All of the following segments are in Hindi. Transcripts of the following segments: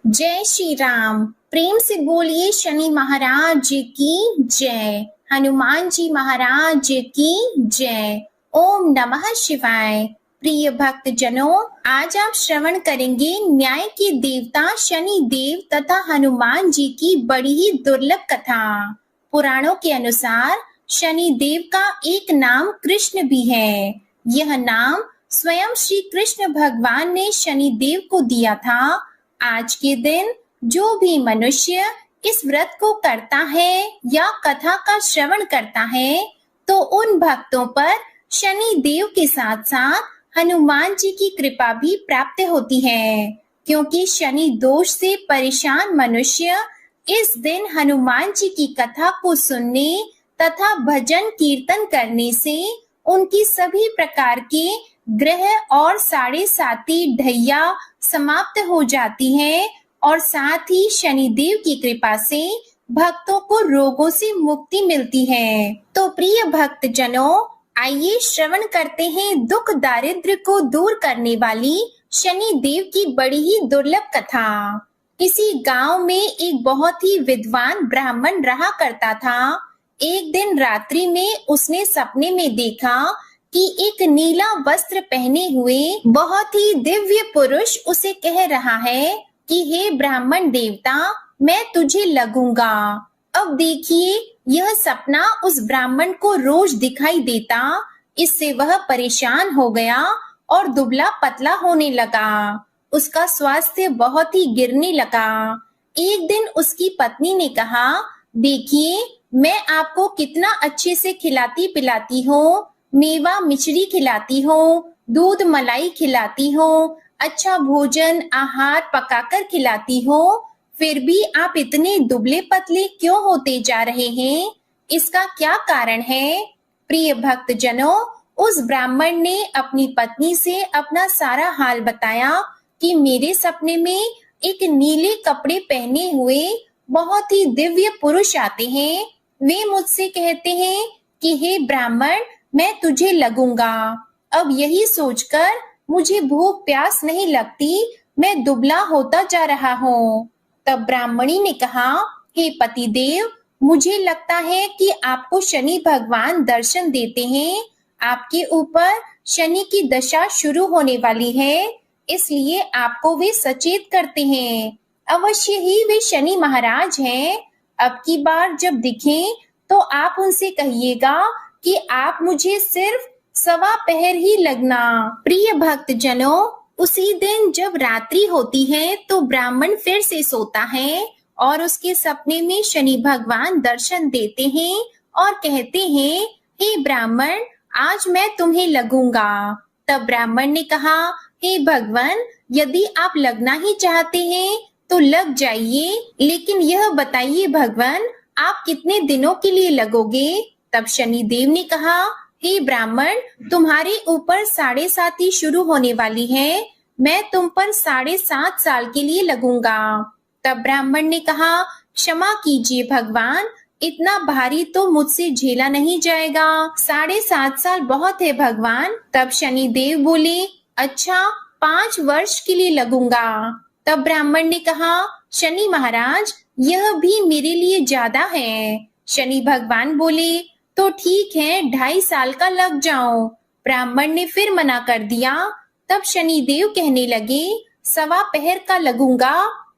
जय श्री राम। प्रेम से बोलिए शनि महाराज की जय, हनुमान जी महाराज की जय। ओम नमः शिवाय। प्रिय भक्त जनों, आज आप श्रवण करेंगे न्याय के देवता शनि देव तथा हनुमान जी की बड़ी ही दुर्लभ कथा। पुराणों के अनुसार शनि देव का एक नाम कृष्ण भी है। यह नाम स्वयं श्री कृष्ण भगवान ने शनि देव को दिया था। आज के दिन जो भी मनुष्य इस व्रत को करता है या कथा का श्रवण करता है, तो उन भक्तों पर शनि देव के साथ साथ हनुमान जी की कृपा भी प्राप्त होती है, क्योंकि शनि दोष से परेशान मनुष्य इस दिन हनुमान जी की कथा को सुनने तथा भजन कीर्तन करने से उनकी सभी प्रकार के ग्रह और साढ़े साती ढैया समाप्त हो जाती है और साथ ही शनिदेव की कृपा से भक्तों को रोगों से मुक्ति मिलती है। तो प्रिय भक्त जनों, आइए श्रवण करते हैं दुख दारिद्र्य को दूर करने वाली शनि देव की बड़ी ही दुर्लभ कथा। किसी गांव में एक बहुत ही विद्वान ब्राह्मण रहा करता था। एक दिन रात्रि में उसने सपने में देखा कि एक नीला वस्त्र पहने हुए बहुत ही दिव्य पुरुष उसे कह रहा है कि हे ब्राह्मण देवता, मैं तुझे लगूंगा। अब देखिए, यह सपना उस ब्राह्मण को रोज दिखाई देता। इससे वह परेशान हो गया और दुबला पतला होने लगा। उसका स्वास्थ्य बहुत ही गिरने लगा। एक दिन उसकी पत्नी ने कहा, देखिए, मैं आपको कितना अच्छे से खिलाती पिलाती हूँ, मेवा मिश्री खिलाती हूँ, दूध मलाई खिलाती हूँ, अच्छा भोजन आहार पकाकर खिलाती हूँ, फिर भी आप इतने दुबले पतले क्यों होते जा रहे हैं? इसका क्या कारण है? प्रिय भक्त जनों, उस ब्राह्मण ने अपनी पत्नी से अपना सारा हाल बताया कि मेरे सपने में एक नीले कपड़े पहने हुए बहुत ही दिव्य पुरुष आते हैं। वे मुझसे कहते हैं कि हे ब्राह्मण, मैं तुझे लगूंगा। अब यही सोचकर मुझे भूख प्यास नहीं लगती, मैं दुबला होता जा रहा हूँ। तब ब्राह्मणी ने कहा, हे पतिदेव, मुझे लगता है कि आपको शनि भगवान दर्शन देते हैं। आपके ऊपर शनि की दशा शुरू होने वाली है, इसलिए आपको वे सचेत करते हैं। अवश्य ही वे शनि महाराज हैं। अब की बार जब दिखें तो आप उनसे कहिएगा कि आप मुझे सिर्फ सवा पहर ही लगना। प्रिय भक्त जनों, उसी दिन जब रात्रि होती है तो ब्राह्मण फिर से सोता है और उसके सपने में शनि भगवान दर्शन देते हैं और कहते हैं, हे ब्राह्मण, आज मैं तुम्हें लगूंगा। तब ब्राह्मण ने कहा, हे भगवान, यदि आप लगना ही चाहते हैं तो लग जाइए, लेकिन यह बताइए भगवान, आप कितने दिनों के लिए लगोगे? तब शनि देव ने कहा, हे ब्राह्मण, तुम्हारे ऊपर साढ़े साती शुरू होने वाली है, मैं तुम पर 7.5 साल के लिए लगूंगा। तब ब्राह्मण ने कहा, क्षमा कीजिए भगवान, इतना भारी तो मुझसे झेला नहीं जाएगा, 7.5 साल बहुत है भगवान। तब शनि देव बोले, अच्छा 5 वर्ष के लिए लगूंगा। तब ब्राह्मण ने कहा, शनि महाराज, यह भी मेरे लिए ज्यादा है। शनि भगवान बोले, तो ठीक है, 2.5 साल का लग जाओ। ब्राह्मण ने फिर मना कर दिया। तब शनि देव कहने लगे, सवा पहर का लगूंगा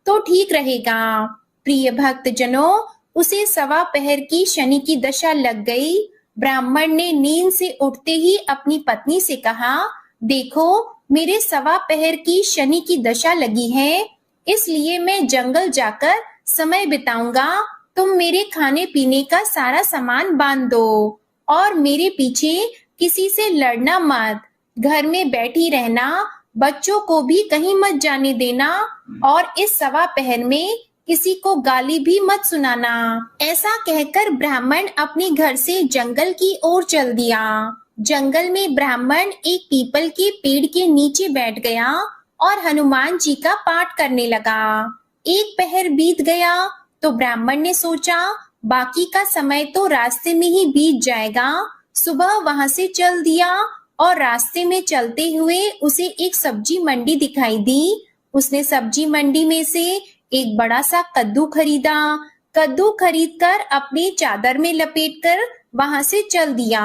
तो ठीक रहेगा। प्रिय भक्त जनों, उसे सवा पहर की शनि की दशा लग गई। ब्राह्मण ने नींद से उठते ही अपनी पत्नी से कहा, देखो, मेरे सवा पहर की शनि की दशा लगी है, इसलिए मैं जंगल जाकर समय बिताऊंगा। तुम मेरे खाने पीने का सारा सामान बांध दो और मेरे पीछे किसी से लड़ना मत, घर में बैठी रहना, बच्चों को भी कहीं मत जाने देना और इस सवा पहर में किसी को गाली भी मत सुनाना। ऐसा कहकर ब्राह्मण अपने घर से जंगल की ओर चल दिया। जंगल में ब्राह्मण एक पीपल के पेड़ के नीचे बैठ गया और हनुमान जी का पाठ करने लगा। एक पहर बीत गया तो ब्राह्मण ने सोचा, बाकी का समय तो रास्ते में ही बीत जाएगा। सुबह वहां से चल दिया और रास्ते में चलते हुए उसे एक सब्जी मंडी दिखाई दी। उसने सब्जी मंडी में से एक बड़ा सा कद्दू खरीदा। कद्दू खरीदकर अपनी चादर में लपेटकर वहां से चल दिया।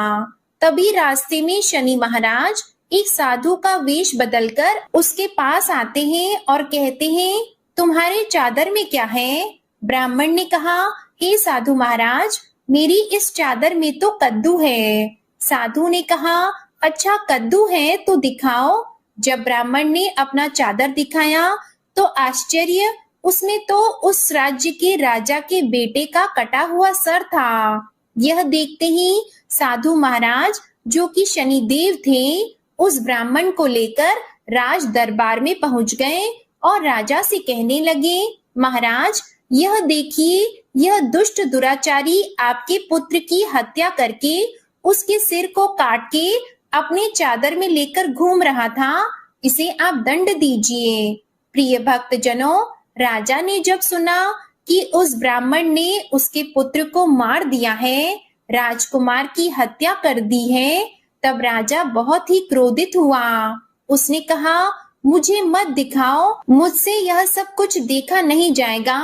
तभी रास्ते में शनि महाराज एक साधु का वेश बदलकर उसके पास आते हैं और कहते हैं, तुम्हारे चादर में क्या है? ब्राह्मण ने कहा, हे साधु महाराज, मेरी इस चादर में तो कद्दू है। साधु ने कहा, अच्छा कद्दू है तो दिखाओ। जब ब्राह्मण ने अपना चादर दिखाया तो आश्चर्य, उसमें तो उस राज्य के राजा के बेटे का कटा हुआ सर था। यह देखते ही साधु महाराज, जो कि शनिदेव थे, उस ब्राह्मण को लेकर राज दरबार में पहुंच गए और राजा से कहने लगे, महाराज यह देखिए, यह दुष्ट दुराचारी आपके पुत्र की हत्या करके उसके सिर को काट के अपने चादर में लेकर घूम रहा था, इसे आप दंड दीजिए। प्रिय भक्त जनों, राजा ने जब सुना कि उस ब्राह्मण ने उसके पुत्र को मार दिया है, राजकुमार की हत्या कर दी है, तब राजा बहुत ही क्रोधित हुआ। उसने कहा, मुझे मत दिखाओ, मुझसे यह सब कुछ देखा नहीं जाएगा।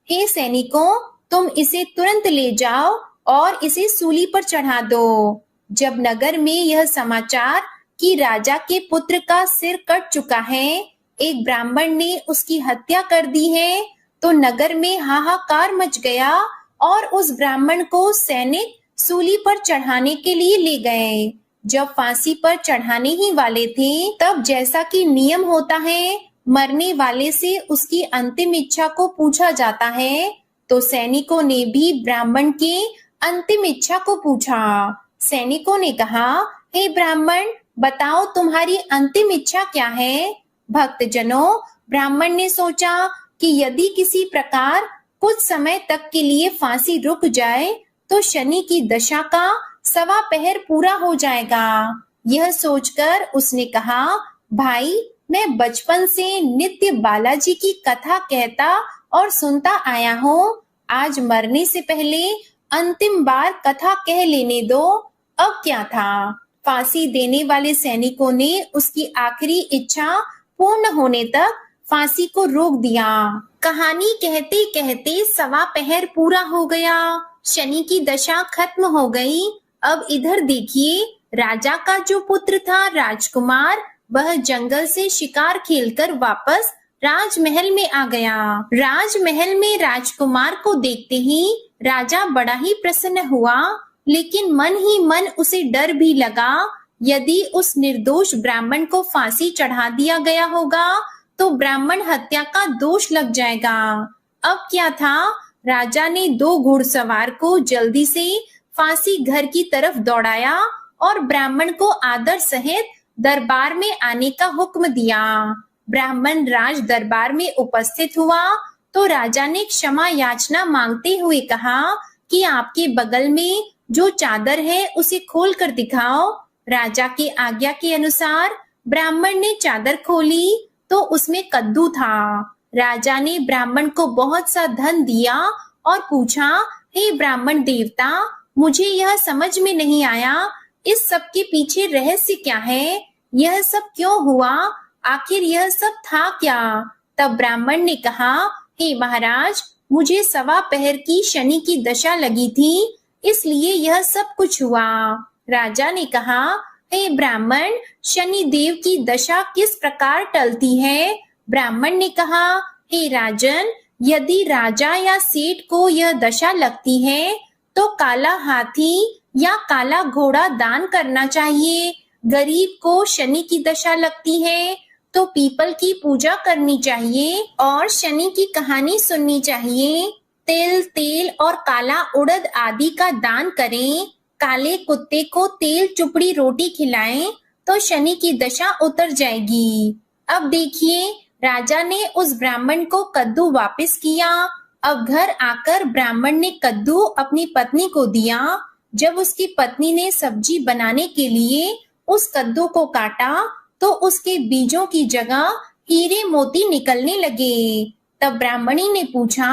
हे सैनिकों, तुम इसे तुरंत ले जाओ और इसे सूली पर चढ़ा दो। जब नगर में यह समाचार कि राजा के पुत्र का सिर कट चुका है, एक ब्राह्मण ने उसकी हत्या कर दी है, तो नगर में हाहाकार मच गया और उस ब्राह्मण को सैनिक सूली पर चढ़ाने के लिए ले गए। जब फांसी पर चढ़ाने ही वाले थे, तब जैसा कि नियम होता है, मरने वाले से उसकी अंतिम इच्छा को पूछा जाता है, तो सैनिकों ने भी ब्राह्मण के अंतिम इच्छा को पूछा। सैनिकों ने कहा, हे ब्राह्मण, बताओ तुम्हारी अंतिम इच्छा क्या है? भक्तजनों, ब्राह्मण ने सोचा कि यदि किसी प्रकार कुछ समय तक के लिए फांसी रुक जाए तो शनि की दशा का 1.25 पहर पूरा हो जाएगा। यह सोचकर उसने कहा, भाई, मैं बचपन से नित्य बालाजी की कथा कहता और सुनता आया हूँ। आज मरने से पहले अंतिम बार कथा कह लेने दो। अब क्या था? फांसी देने वाले सैनिकों ने उसकी आखिरी इच्छा पूर्ण होने तक फांसी को रोक दिया। कहानी कहते कहते 1.25 पहर पूरा हो गया। शनि की दशा खत्म हो गई। अब इधर देखिए, राजा का जो पुत्र था राजकुमार, वह जंगल से शिकार खेलकर वापस राजमहल में आ गया। राजमहल में राजकुमार को देखते ही राजा बड़ा ही प्रसन्न हुआ, लेकिन मन ही मन उसे डर भी लगा, यदि उस निर्दोष ब्राह्मण को फांसी चढ़ा दिया गया होगा तो ब्राह्मण हत्या का दोष लग जाएगा। अब क्या था? राजा ने 2 घुड़सवार को जल्दी से फांसी घर की तरफ दौड़ाया और ब्राह्मण को आदर सहित दरबार में आने का हुक्म दिया। ब्राह्मण राज दरबार में उपस्थित हुआ तो राजा ने क्षमा याचना मांगते हुए कहा कि आपके बगल में जो चादर है उसे खोल कर दिखाओ। राजा की आज्ञा के अनुसार ब्राह्मण ने चादर खोली तो उसमें कद्दू था। राजा ने ब्राह्मण को बहुत सा धन दिया और पूछा, हे ब्राह्मण देवता, मुझे यह समझ में नहीं आया, इस सब के पीछे रहस्य क्या है? यह सब क्यों हुआ? आखिर यह सब था क्या? तब ब्राह्मण ने कहा, हे महाराज, मुझे 1.25 पहर की शनि की दशा लगी थी, इसलिए यह सब कुछ हुआ। राजा ने कहा, हे ब्राह्मण, शनि देव की दशा किस प्रकार टलती है? ब्राह्मण ने कहा, हे राजन, यदि राजा या सेठ को यह दशा लगती है तो काला हाथी या काला घोड़ा दान करना चाहिए। गरीब को शनि की दशा लगती है तो पीपल की पूजा करनी चाहिए और शनि की कहानी सुननी चाहिए। तिल, तेल और काला उड़द आदि का दान करें। काले कुत्ते को तेल चुपड़ी रोटी खिलाएं तो शनि की दशा उतर जाएगी। अब देखिए, राजा ने उस ब्राह्मण को कद्दू वापस किया। अब घर आकर ब्राह्मण ने कद्दू अपनी पत्नी को दिया। जब उसकी पत्नी ने सब्जी बनाने के लिए उस कद्दू को काटा तो उसके बीजों की जगह हीरे मोती निकलने लगे। तब ब्राह्मणी ने पूछा,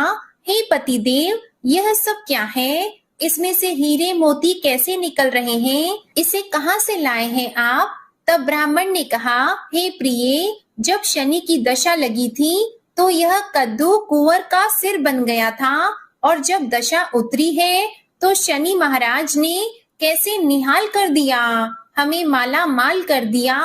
हे पतिदेव, यह सब क्या है? इसमें से हीरे मोती कैसे निकल रहे हैं? इसे कहाँ से लाए हैं आप? तब ब्राह्मण ने कहा, हे प्रिय, जब शनि की दशा लगी थी तो यह कद्दू कुंवर का सिर बन गया था, और जब दशा उतरी है तो शनि महाराज ने कैसे निहाल कर दिया, हमें माला माल कर दिया।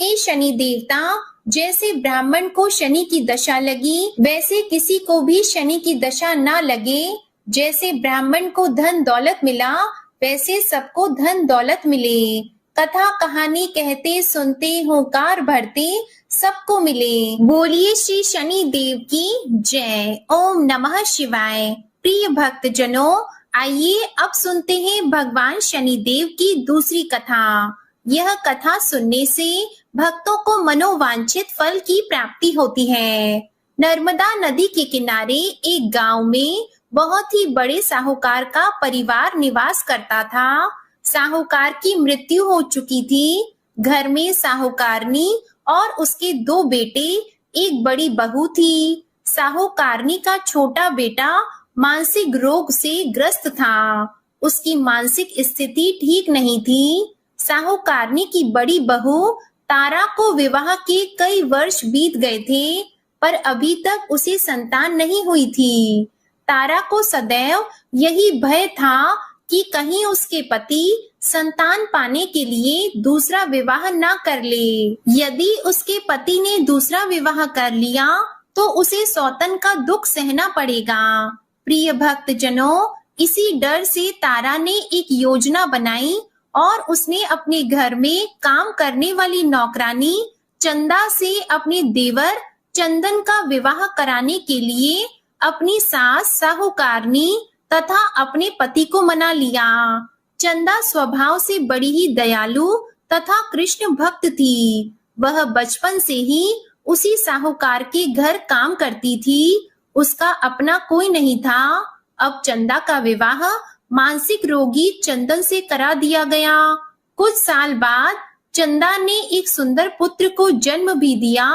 हे शनि देवता, जैसे ब्राह्मण को शनि की दशा लगी वैसे किसी को भी शनि की दशा ना लगे। जैसे ब्राह्मण को धन दौलत मिला वैसे सबको धन दौलत मिले। कथा कहानी कहते सुनते हुंकार भरते सबको मिले। बोलिए श्री शनि देव की जय। ओम नमः शिवाय। प्रिय भक्त जनों, आइए अब सुनते हैं भगवान शनि देव की दूसरी कथा। यह कथा सुनने से भक्तों को मनोवांछित फल की प्राप्ति होती है। नर्मदा नदी के किनारे एक गांव में बहुत ही बड़े साहूकार का परिवार निवास करता था। साहूकार की मृत्यु हो चुकी थी। घर में साहूकारनी और उसके 2 बेटे, एक बड़ी बहू थी। साहूकारनी का छोटा बेटा मानसिक रोग से ग्रस्त था। उसकी मानसिक स्थिति ठीक नहीं थी। साहूकारनी की बड़ी बहू तारा को विवाह के कई वर्ष बीत गए थे, पर अभी तक उसे संतान नहीं हुई थी। तारा को सदैव यही भय था कि कहीं उसके पति संतान पाने के लिए दूसरा विवाह ना कर ले। यदि उसके पति ने दूसरा विवाह कर लिया तो उसे सौतन का दुख सहना पड़ेगा। प्रिय भक्त जनों, इसी डर से तारा ने एक योजना बनाई और उसने अपने घर में काम करने वाली नौकरानी चंदा से अपने देवर चंदन का विवाह कराने के लिए अपनी सास साहूकारनी तथा अपने पति को मना लिया। चंदा स्वभाव से बड़ी ही दयालु तथा कृष्ण भक्त थी। वह बचपन से ही उसी साहूकार के घर काम करती थी। उसका अपना कोई नहीं था। अब चंदा का विवाह मानसिक रोगी चंदन से करा दिया गया। कुछ साल बाद चंदा ने एक सुंदर पुत्र को जन्म भी दिया,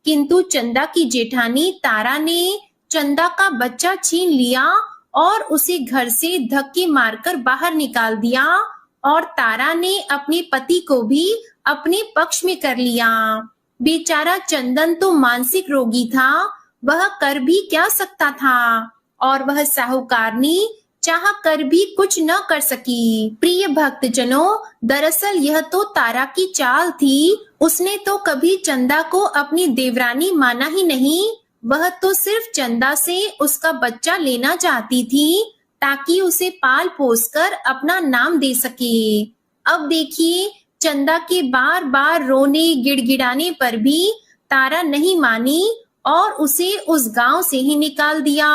किंतु चंदा की जेठानी तारा ने चंदा का बच्चा छीन लिया और उसे घर से धक्के मारकर बाहर निकाल दिया, और तारा ने अपने पति को भी अपने पक्ष में कर लिया। बेचारा चंदन तो मानसिक रोगी था, वह कर भी क्या सकता था, और वह साहूकारनी चाह कर भी कुछ न कर सकी। प्रिय भक्त जनों, दरअसल यह तो तारा की चाल थी। उसने तो कभी चंदा को अपनी देवरानी माना ही नहीं। वह तो सिर्फ चंदा से उसका बच्चा लेना चाहती थी ताकि उसे पाल पोस कर अपना नाम दे सके। अब देखिए, चंदा के बार बार रोने गिड़गिड़ाने पर भी तारा नहीं मानी और उसे उस गांव से ही निकाल दिया।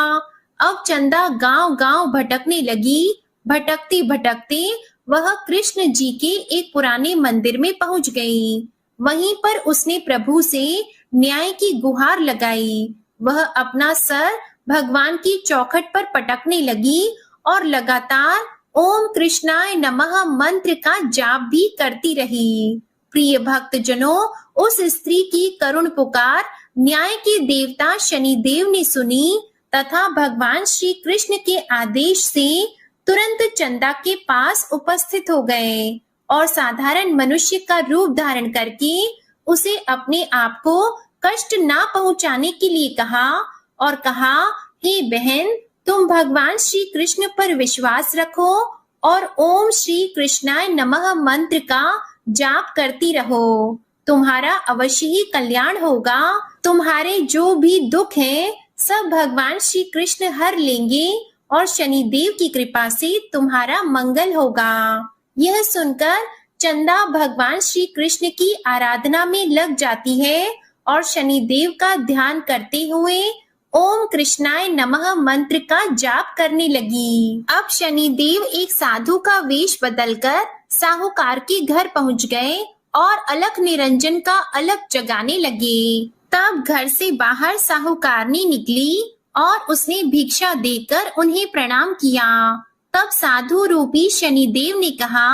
अब चंदा गांव गांव भटकने लगी। भटकते भटकते वह कृष्ण जी के एक पुराने मंदिर में पहुंच गई। वहीं पर उसने प्रभु से न्याय की गुहार लगाई। वह अपना सर भगवान की चौखट पर पटकने लगी और लगातार ओम कृष्णाय नमः मंत्र का जाप भी करती रही। प्रिय भक्त जनों, उस स्त्री की करुण पुकार न्याय के देवता शनिदेव ने सुनी तथा भगवान श्री कृष्ण के आदेश से तुरंत चंदा के पास उपस्थित हो गए और साधारण मनुष्य का रूप धारण करके उसे अपने आप को कष्ट ना पहुंचाने के लिए कहा और कहा, हे बहन, तुम भगवान श्री कृष्ण पर विश्वास रखो और ओम श्री कृष्णाय नमः मंत्र का जाप करती रहो। तुम्हारा अवश्य ही कल्याण होगा। तुम्हारे जो भी दुख हैं सब भगवान श्री कृष्ण हर लेंगे और शनिदेव की कृपा से तुम्हारा मंगल होगा। यह सुनकर चंदा भगवान श्री कृष्ण की आराधना में लग जाती है और शनिदेव का ध्यान करते हुए ओम कृष्णाय नमः मंत्र का जाप करने लगी। अब शनिदेव एक साधु का वेश बदलकर साहूकार के घर पहुंच गए और अलख निरंजन का अलख जगाने लगे। तब घर से बाहर साहूकारनी निकली और उसने भिक्षा देकर उन्हें प्रणाम किया। तब साधु रूपी शनिदेव ने कहा,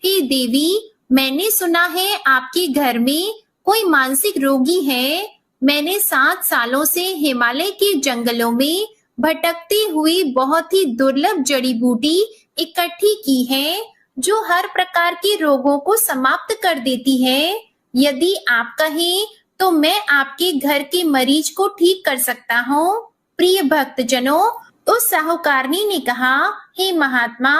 हे देवी, मैंने सुना है आपके घर में कोई मानसिक रोगी है। मैंने 7 सालों से हिमालय के जंगलों में भटकते हुए बहुत ही दुर्लभ जड़ी बूटी इकट्ठी की है जो हर प्रकार के रोगों को समाप्त कर देती है। यदि आप कहें तो मैं आपके घर के मरीज को ठीक कर सकता हूँ। प्रिय भक्तजनों, उस साहूकारनी ने कहा, हे महात्मा,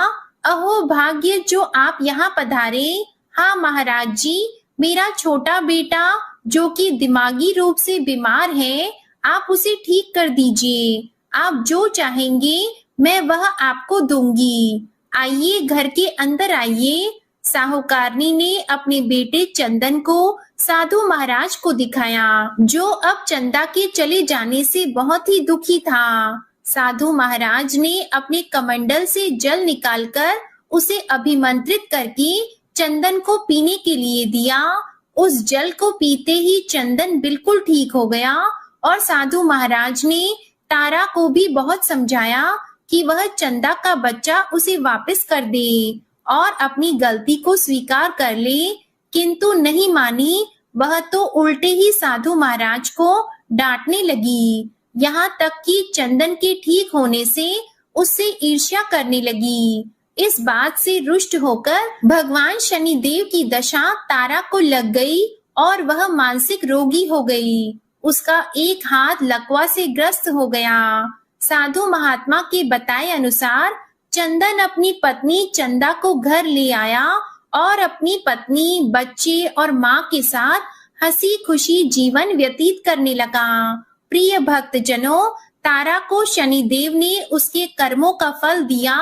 अहो भाग्य जो आप यहाँ पधारे। हाँ महाराज जी, मेरा छोटा बेटा जो कि दिमागी रूप से बीमार है, आप उसे ठीक कर दीजिए। आप जो चाहेंगे मैं वह आपको दूंगी। आइए, घर के अंदर आइए। साहूकारनी ने अपने बेटे चंदन को साधु महाराज को दिखाया, जो अब चंदा के चले जाने से बहुत ही दुखी था। साधु महाराज ने अपने कमंडल से जल निकालकर उसे अभिमंत्रित करके चंदन को पीने के लिए दिया। उस जल को पीते ही चंदन बिल्कुल ठीक हो गया और साधु महाराज ने तारा को भी बहुत समझाया कि वह चंदा का बच्चा उसे वापस कर दे और अपनी गलती को स्वीकार कर ले, किंतु नहीं मानी। वह तो उल्टे ही साधु महाराज को डांटने लगी, यहाँ तक कि चंदन के ठीक होने से उससे ईर्ष्या करने लगी। इस बात से रुष्ट होकर भगवान शनिदेव की दशा तारा को लग गई और वह मानसिक रोगी हो गई। उसका एक हाथ लकवा से ग्रस्त हो गया। साधु महात्मा के बताए अनुसार चंदन अपनी पत्नी चंदा को घर ले आया और अपनी पत्नी, बच्चे और माँ के साथ हंसी खुशी जीवन व्यतीत करने लगा। प्रिय भक्तजनों, तारा को शनिदेव ने उसके कर्मों का फल दिया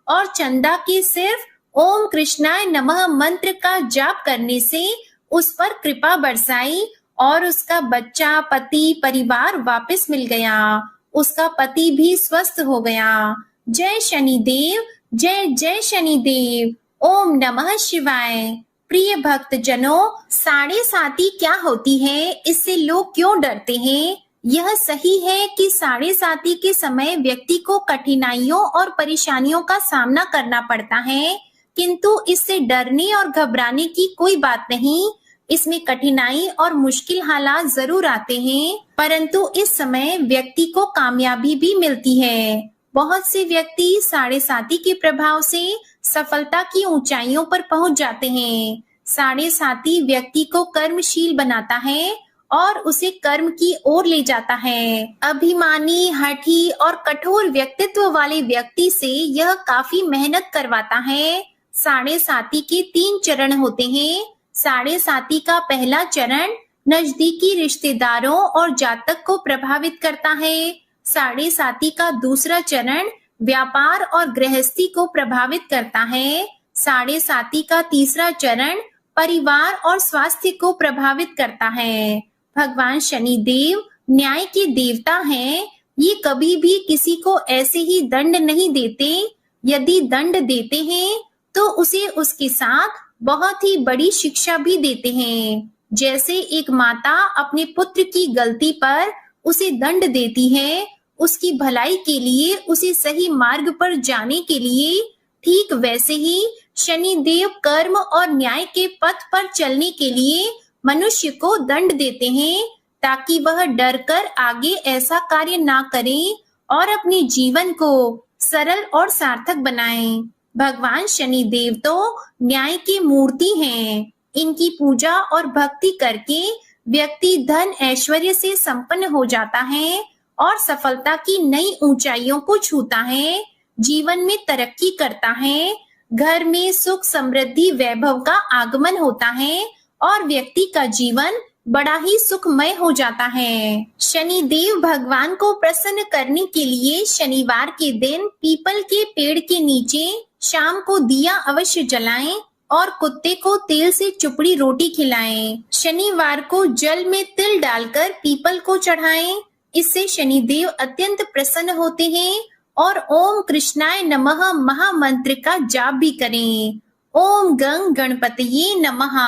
और चंदा के सिर्फ ओम कृष्णाय नमः मंत्र का जाप करने से उस पर कृपा बरसाई और उसका बच्चा, पति, परिवार वापस मिल गया। उसका पति भी स्वस्थ हो गया। जय शनिदेव, जय जय शनिदेव। ओम नमः शिवाय। प्रिय भक्तजनों, साढ़े साती क्या होती है, इससे लोग क्यों डरते हैं? यह सही है कि साढ़े साती के समय व्यक्ति को कठिनाइयों और परेशानियों का सामना करना पड़ता है, किंतु इससे डरने और घबराने की कोई बात नहीं। इसमें कठिनाई और मुश्किल हालात जरूर आते हैं, परंतु इस समय व्यक्ति को कामयाबी भी मिलती है। बहुत से व्यक्ति साढ़े साती के प्रभाव से सफलता की ऊंचाइयों पर पहुंच जाते हैं। साढ़े साती व्यक्ति को कर्मशील बनाता है और उसे कर्म की ओर ले जाता है। अभिमानी, हठी और कठोर व्यक्तित्व वाले व्यक्ति से यह काफी मेहनत करवाता है। साढ़े साती के 3 चरण होते हैं। साढ़े साती का पहला चरण नजदीकी रिश्तेदारों और जातक को प्रभावित करता है। साढ़े साती का दूसरा चरण व्यापार और गृहस्थी को प्रभावित करता है। साढ़े साती का तीसरा चरण परिवार और स्वास्थ्य को प्रभावित करता है। भगवान शनिदेव न्याय के देवता हैं। ये कभी भी किसी को ऐसे ही दंड नहीं देते। यदि दंड देते हैं तो उसे उसके साथ बहुत ही बड़ी शिक्षा भी देते हैं। जैसे एक माता अपने पुत्र की गलती पर उसे दंड देती है, उसकी भलाई के लिए, उसे सही मार्ग पर जाने के लिए, ठीक वैसे ही शनिदेव कर्म और न्याय के पथ पर चलने के लिए मनुष्य को दंड देते हैं, ताकि वह डरकर आगे ऐसा कार्य ना करे और अपने जीवन को सरल और सार्थक बनाएं। भगवान शनिदेव तो न्याय की मूर्ति हैं। इनकी पूजा और भक्ति करके व्यक्ति धन ऐश्वर्य से संपन्न हो जाता है और सफलता की नई ऊंचाइयों को छूता है, जीवन में तरक्की करता है, घर में सुख समृद्धि वैभव का आगमन होता है और व्यक्ति का जीवन बड़ा ही सुखमय हो जाता है। शनिदेव भगवान को प्रसन्न करने के लिए शनिवार के दिन पीपल के पेड़ के नीचे शाम को दिया अवश्य जलाएं और कुत्ते को तेल से चुपड़ी रोटी खिलाएं। शनिवार को जल में तिल डालकर पीपल को चढ़ाएं। इससे शनिदेव अत्यंत प्रसन्न होते हैं और ओम कृष्णाय नमः महामंत्र का जाप भी करें। ओम गंग गणपतये नमः।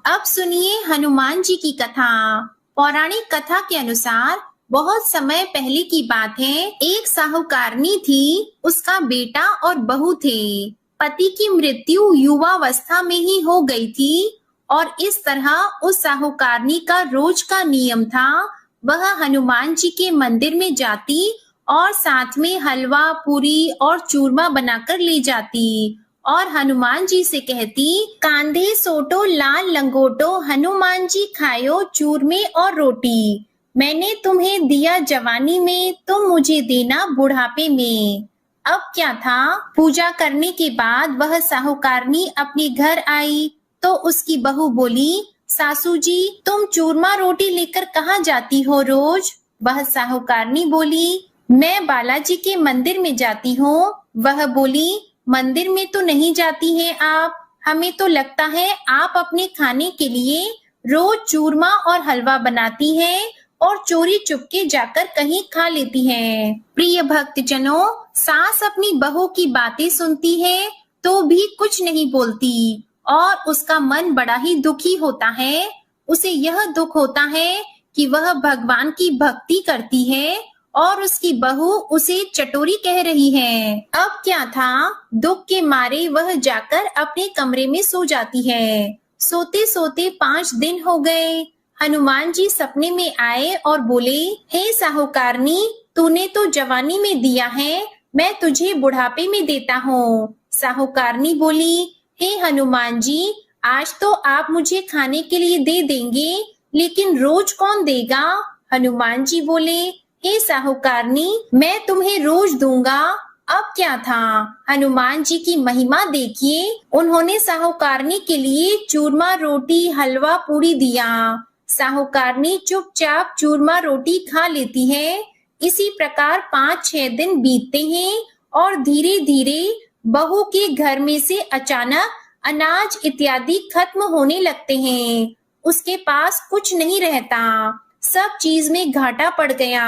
अब सुनिए हनुमान जी की कथा। पौराणिक कथा के अनुसार बहुत समय पहले की बात है, एक साहूकारनी थी, उसका बेटा और बहू थे। पति की मृत्यु युवावस्था में ही हो गई थी और इस तरह उस साहूकारनी का रोज का नियम था, वह हनुमान जी के मंदिर में जाती और साथ में हलवा, पूरी और चूरमा बनाकर ले जाती और हनुमान जी से कहती, कांधे सोटो लाल लंगोटो, हनुमान जी खायो चूरमे और रोटी। मैंने तुम्हें दिया जवानी में, तुम मुझे देना बुढ़ापे में। अब क्या था, पूजा करने के बाद वह साहूकारनी अपने घर आई तो उसकी बहू बोली, सासू जी तुम चूरमा रोटी लेकर कहाँ जाती हो रोज? वह साहूकारनी बोली, मैं बालाजी के मंदिर में जाती हूँ। वह बोली, मंदिर में तो नहीं जाती हैं आप, हमें तो लगता है आप अपने खाने के लिए रोज चूरमा और हलवा बनाती हैं और चोरी चुपके जाकर कहीं खा लेती हैं। प्रिय भक्तजनों, सास अपनी बहू की बातें सुनती है तो भी कुछ नहीं बोलती और उसका मन बड़ा ही दुखी होता है। उसे यह दुख होता है कि वह भगवान की भक्ति करती है और उसकी बहू उसे चटोरी कह रही है। अब क्या था, दुख के मारे वह जाकर अपने कमरे में सो जाती है। सोते सोते 5 दिन हो गए। हनुमान जी सपने में आए और बोले, हे साहूकारनी, तूने तो जवानी में दिया है, मैं तुझे बुढ़ापे में देता हूँ। साहूकारनी बोली, हे हनुमान जी, आज तो आप मुझे खाने के लिए दे देंगे, लेकिन रोज कौन देगा? हनुमान जी बोले, हे साहूकारनी, मैं तुम्हें रोज दूंगा। अब क्या था, हनुमान जी की महिमा देखिए, उन्होंने साहूकारनी के लिए चूरमा रोटी हलवा पूरी दिया। साहूकारनी चुपचाप चूरमा रोटी खा लेती है। इसी प्रकार 5-6 दिन बीतते हैं और धीरे धीरे बहू के घर में से अचानक अनाज इत्यादि खत्म होने लगते हैं। उसके पास कुछ नहीं रहता, सब चीज में घाटा पड़ गया।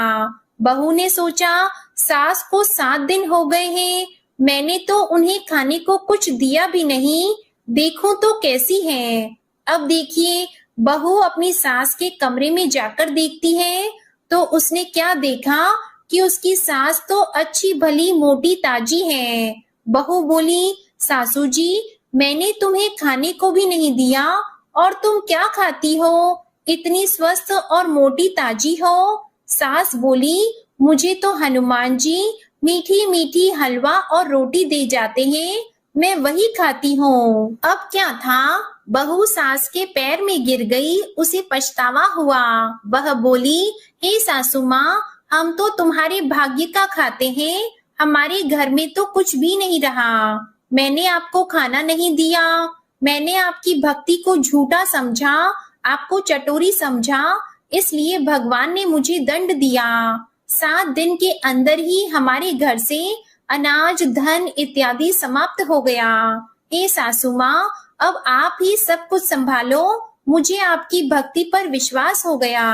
बहू ने सोचा, सास को 7 दिन हो गए हैं, मैंने तो उन्हें खाने को कुछ दिया भी नहीं, देखूं तो कैसी है। अब देखिए, बहू अपनी सास के कमरे में जाकर देखती है तो उसने क्या देखा कि उसकी सास तो अच्छी भली मोटी ताजी है। बहू बोली, सासू जी, मैंने तुम्हें खाने को भी नहीं दिया और तुम क्या खाती हो, इतनी स्वस्थ और मोटी ताजी हो। सास बोली, मुझे तो हनुमान जी मीठी मीठी हलवा और रोटी दे जाते हैं, मैं वही खाती हूँ। अब क्या था, बहू सास के पैर में गिर गई, उसे पछतावा हुआ। वह बोली, हे सासू माँ, हम तो तुम्हारे भाग्य का खाते हैं, हमारे घर में तो कुछ भी नहीं रहा। मैंने आपको खाना नहीं दिया, मैंने आपकी भक्ति को झूठा समझा, आपको चटोरी समझा, इसलिए भगवान ने मुझे दंड दिया। 7 दिन के अंदर ही हमारे घर से अनाज धन इत्यादि समाप्त हो गया। हे सासू माँ, अब आप ही सब कुछ संभालो, मुझे आपकी भक्ति पर विश्वास हो गया।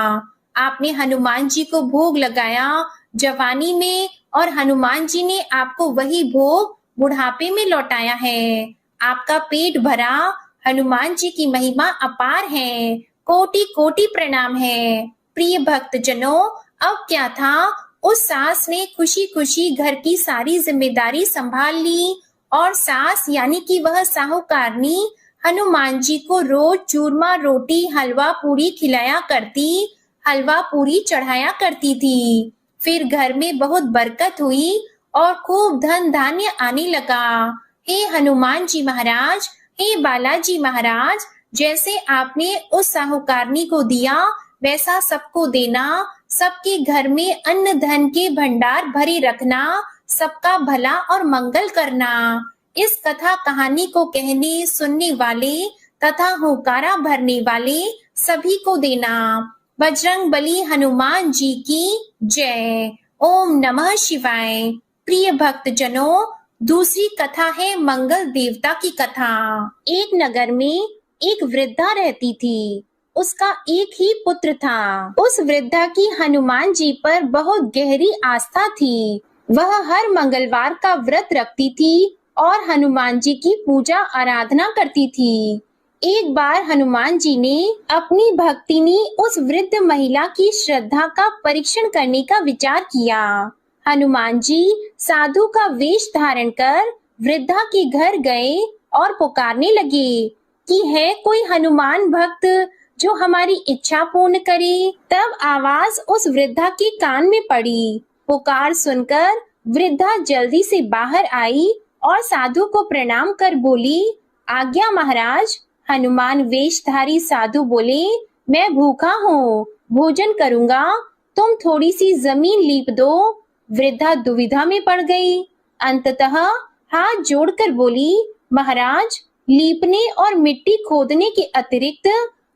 आपने हनुमान जी को भोग लगाया जवानी में और हनुमान जी ने आपको वही भोग बुढ़ापे में लौटाया है। आपका पेट भरा, हनुमान जी की महिमा अपार है, कोटि कोटि प्रणाम है। प्रिय भक्तजनों, अब क्या था, उस सास ने खुशी खुशी घर की सारी जिम्मेदारी संभाल ली और सास यानी कि वह साहूकारनी हनुमान जी को रोज चूरमा रोटी हलवा पूरी खिलाया करती, हलवा पूरी चढ़ाया करती थी। फिर घर में बहुत बरकत हुई और खूब धन धान्य आने लगा। हे हनुमान जी महाराज, हे बालाजी महाराज, जैसे आपने उस साहूकारनी को दिया वैसा सबको देना, सबके घर में अन्न धन के भंडार भरे रखना, सबका भला और मंगल करना। इस कथा कहानी को कहने सुनने वाले तथा हुंकारा भरने वाले सभी को देना। बजरंग बली हनुमान जी की जय। ओम नमः शिवाय। प्रिय भक्तजनों, दूसरी कथा है मंगल देवता की कथा। एक नगर में एक वृद्धा रहती थी, उसका एक ही पुत्र था। उस वृद्धा की हनुमान जी पर बहुत गहरी आस्था थी। वह हर मंगलवार का व्रत रखती थी और हनुमान जी की पूजा आराधना करती थी। एक बार हनुमान जी ने अपनी भक्तिनी उस वृद्ध महिला की श्रद्धा का परीक्षण करने का विचार किया। हनुमान जी साधु का वेश धारण कर वृद्धा के घर गए और पुकारने लगे कि है कोई हनुमान भक्त जो हमारी इच्छा पूर्ण करे। तब आवाज उस वृद्धा के कान में पड़ी। पुकार सुनकर वृद्धा जल्दी से बाहर आई और साधु को प्रणाम कर बोली, आज्ञा महाराज। हनुमान वेशधारी साधु बोले, मैं भूखा हूँ, भोजन करूंगा, तुम थोड़ी सी जमीन लीप दो। वृद्धा दुविधा में पड़ गई। अंततः हाथ जोड़कर बोली, महाराज, लीपने और मिट्टी खोदने के अतिरिक्त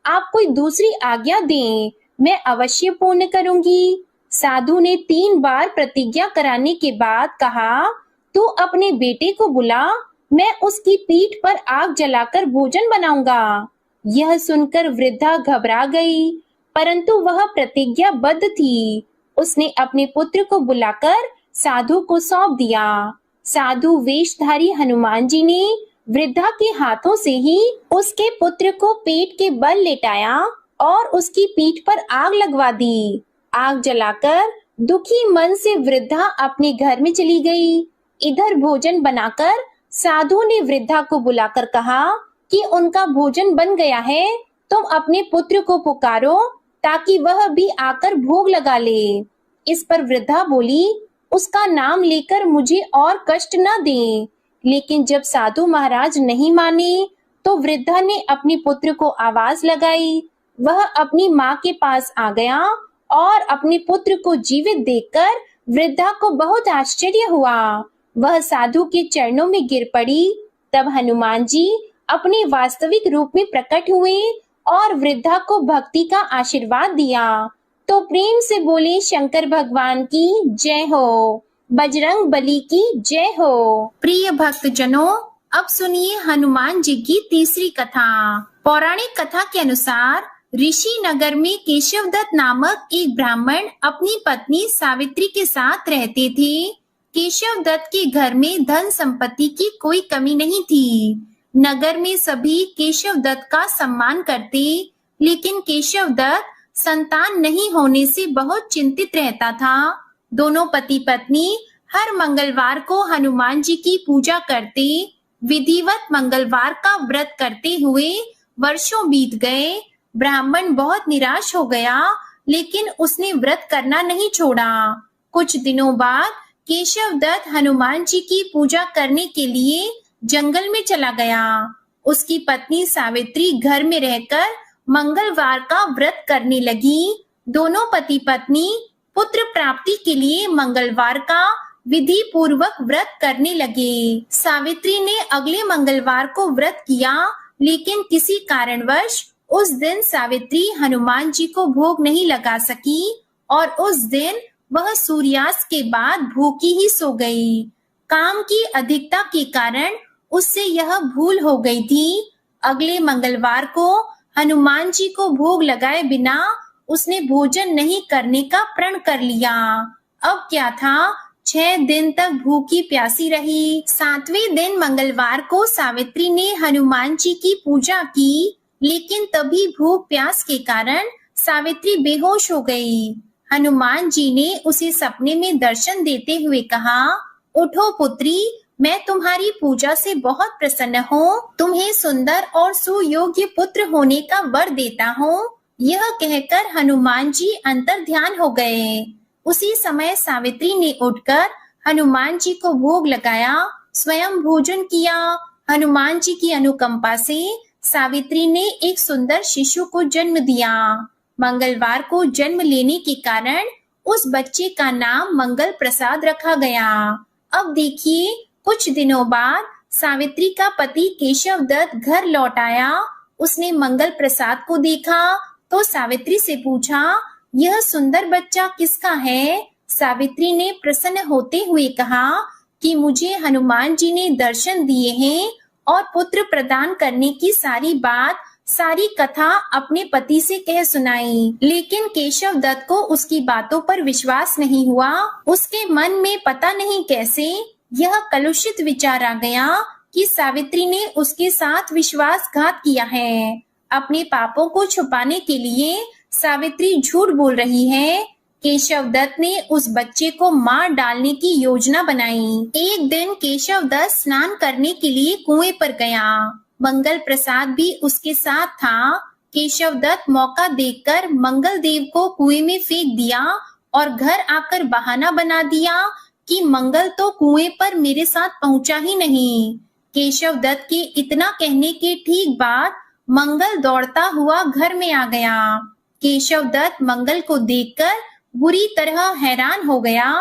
आप कोई दूसरी आज्ञा दें, मैं अवश्य पूर्ण करूंगी। साधु ने 3 बार प्रतिज्ञा कराने के बाद कहा, तू अपने बेटे को बुला, मैं उसकी पीठ पर आग जलाकर भोजन बनाऊंगा। यह सुनकर वृद्धा घबरा गई, परंतु वह प्रतिज्ञाबद्ध थी। उसने अपने पुत्र को बुलाकर साधु को सौंप दिया। साधु वेशधारी हनुमान जी ने वृद्धा के हाथों से ही उसके पुत्र को पेट के बल लेटाया और उसकी पीठ पर आग लगवा दी। आग जलाकर दुखी मन से वृद्धा अपने घर में चली गई। इधर भोजन बनाकर साधु ने वृद्धा को बुलाकर कहा कि उनका भोजन बन गया है, तुम अपने पुत्र को पुकारो ताकि वह भी आकर भोग लगा ले। इस पर वृद्धा बोली, उसका नाम लेकर मुझे और कष्ट न दें। लेकिन जब साधु महाराज नहीं माने तो वृद्धा ने अपने पुत्र को आवाज लगाई। वह अपनी माँ के पास आ गया और अपने पुत्र को जीवित देखकर वृद्धा को बहुत आश्चर्य हुआ। वह साधु के चरणों में गिर पड़ी। तब हनुमान जी अपने वास्तविक रूप में प्रकट हुए और वृद्धा को भक्ति का आशीर्वाद दिया। तो प्रेम से बोले, शंकर भगवान की जय हो, बजरंग बली की जय हो। प्रिय भक्त जनों, अब सुनिए हनुमान जी की तीसरी कथा। पौराणिक कथा के अनुसार ऋषि नगर में केशवदत्त नामक एक ब्राह्मण अपनी पत्नी सावित्री के साथ रहते थे। केशवदत्त के घर में धन संपत्ति की कोई कमी नहीं थी। नगर में सभी केशवदत्त का सम्मान करते, लेकिन केशवदत्त संतान नहीं होने से बहुत चिंतित रहता था। दोनों पति पत्नी हर मंगलवार को हनुमान जी की पूजा करते। विधिवत मंगलवार का व्रत करते हुए वर्षों बीत गए। ब्राह्मण बहुत निराश हो गया, लेकिन उसने व्रत करना नहीं छोड़ा। कुछ दिनों बाद केशवदत्त हनुमान जी की पूजा करने के लिए जंगल में चला गया। उसकी पत्नी सावित्री घर में रहकर मंगलवार का व्रत करने लगी। दोनों पति पत्नी पुत्र प्राप्ति के लिए मंगलवार का विधि पूर्वक व्रत करने लगे। सावित्री ने अगले मंगलवार को व्रत किया, लेकिन किसी कारणवश उस दिन सावित्री हनुमान जी को भोग नहीं लगा सकी और उस दिन वह सूर्यास्त के बाद भूखी ही सो गई। काम की अधिकता के कारण उससे यह भूल हो गई थी। अगले मंगलवार को हनुमान जी को भोग लगाए बिना उसने भोजन नहीं करने का प्रण कर लिया। अब क्या था, 6 दिन तक भूखी प्यासी रही। 7वें दिन मंगलवार को सावित्री ने हनुमान जी की पूजा की, लेकिन तभी भूख प्यास के कारण सावित्री बेहोश हो गई। हनुमान जी ने उसे सपने में दर्शन देते हुए कहा, उठो पुत्री, मैं तुम्हारी पूजा से बहुत प्रसन्न हूँ। तुम्हें सुंदर और सुयोग्य पुत्र होने का वर देता हूँ। यह कहकर हनुमान जी अंतर ध्यान हो गए। उसी समय सावित्री ने उठकर हनुमान जी को भोग लगाया, स्वयं भोजन किया। हनुमान जी की अनुकंपा से सावित्री ने एक सुंदर शिशु को जन्म दिया। मंगलवार को जन्म लेने के कारण उस बच्चे का नाम मंगल प्रसाद रखा गया। अब देखिए, कुछ दिनों बाद सावित्री का पति केशवदत्त घर लौट आया। उसने मंगल प्रसाद को देखा तो सावित्री से पूछा, यह सुंदर बच्चा किसका है? सावित्री ने प्रसन्न होते हुए कहा कि मुझे हनुमान जी ने दर्शन दिए हैं और पुत्र प्रदान करने की सारी कथा अपने पति से कह सुनाई। लेकिन केशवदत्त को उसकी बातों पर विश्वास नहीं हुआ। उसके मन में पता नहीं कैसे यह कलुषित विचार आ गया कि सावित्री ने उसके साथ विश्वासघात किया है। अपने पापों को छुपाने के लिए सावित्री झूठ बोल रही है। केशवदत्त ने उस बच्चे को मार डालने की योजना बनाई। एक दिन केशवदत्त स्नान करने के लिए कुएं पर गया। मंगल प्रसाद भी उसके साथ था। केशवदत्त मौका देखकर मंगल देव को कुएं में फेंक दिया और घर आकर बहाना बना दिया कि मंगल तो कुएं पर मेरे साथ पहुंचा ही नहीं। केशव दत्त के इतना कहने के ठीक बाद मंगल दौड़ता हुआ घर में आ गया। केशव दत्त मंगल को देखकर बुरी तरह हैरान हो गया।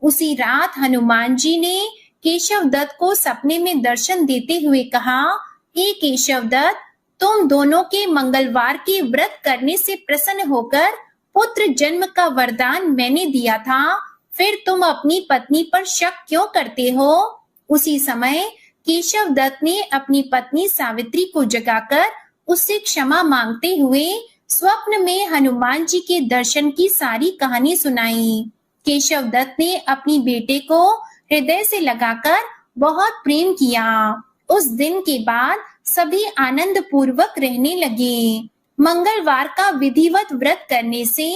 उसी रात हनुमान जी ने केशव दत्त को सपने में दर्शन देते हुए कहा, हे केशव दत्त, तुम दोनों के मंगलवार के व्रत करने से प्रसन्न होकर पुत्र जन्म का वरदान मैंने दिया था, फिर तुम अपनी पत्नी पर शक क्यों करते हो? उसी समय केशव दत्त ने अपनी पत्नी सावित्री को जगाकर उससे क्षमा मांगते हुए स्वप्न में हनुमान जी के दर्शन की सारी कहानी सुनाई। केशव दत्त ने अपनी बेटे को हृदय से लगाकर बहुत प्रेम किया। उस दिन के बाद सभी आनंद पूर्वक रहने लगे। मंगलवार का विधिवत व्रत करने से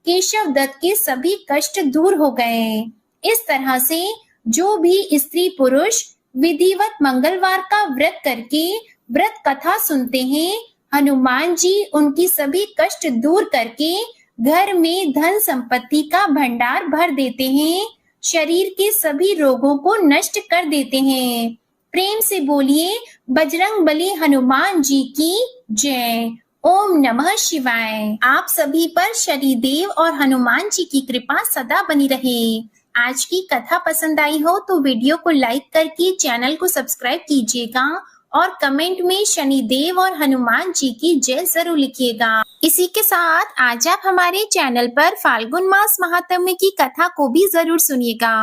केशव दत्त के सभी कष्ट दूर हो गए। इस तरह से जो भी स्त्री पुरुष विधिवत मंगलवार का व्रत करके व्रत कथा सुनते हैं, हनुमान जी उनकी सभी कष्ट दूर करके घर में धन संपत्ति का भंडार भर देते हैं, शरीर के सभी रोगों को नष्ट कर देते हैं। प्रेम से बोलिए बजरंगबली हनुमान जी की जय। ओम नमः शिवाय। आप सभी पर शनिदेव और हनुमान जी की कृपा सदा बनी रहे। आज की कथा पसंद आई हो तो वीडियो को लाइक करके चैनल को सब्सक्राइब कीजिएगा और कमेंट में शनिदेव और हनुमान जी की जय जरूर लिखिएगा। इसी के साथ आज आप हमारे चैनल पर फाल्गुन मास महात्म्य की कथा को भी जरूर सुनिएगा।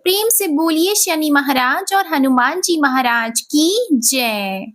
प्रेम से बोलिए शनि महाराज और हनुमान जी महाराज की जय।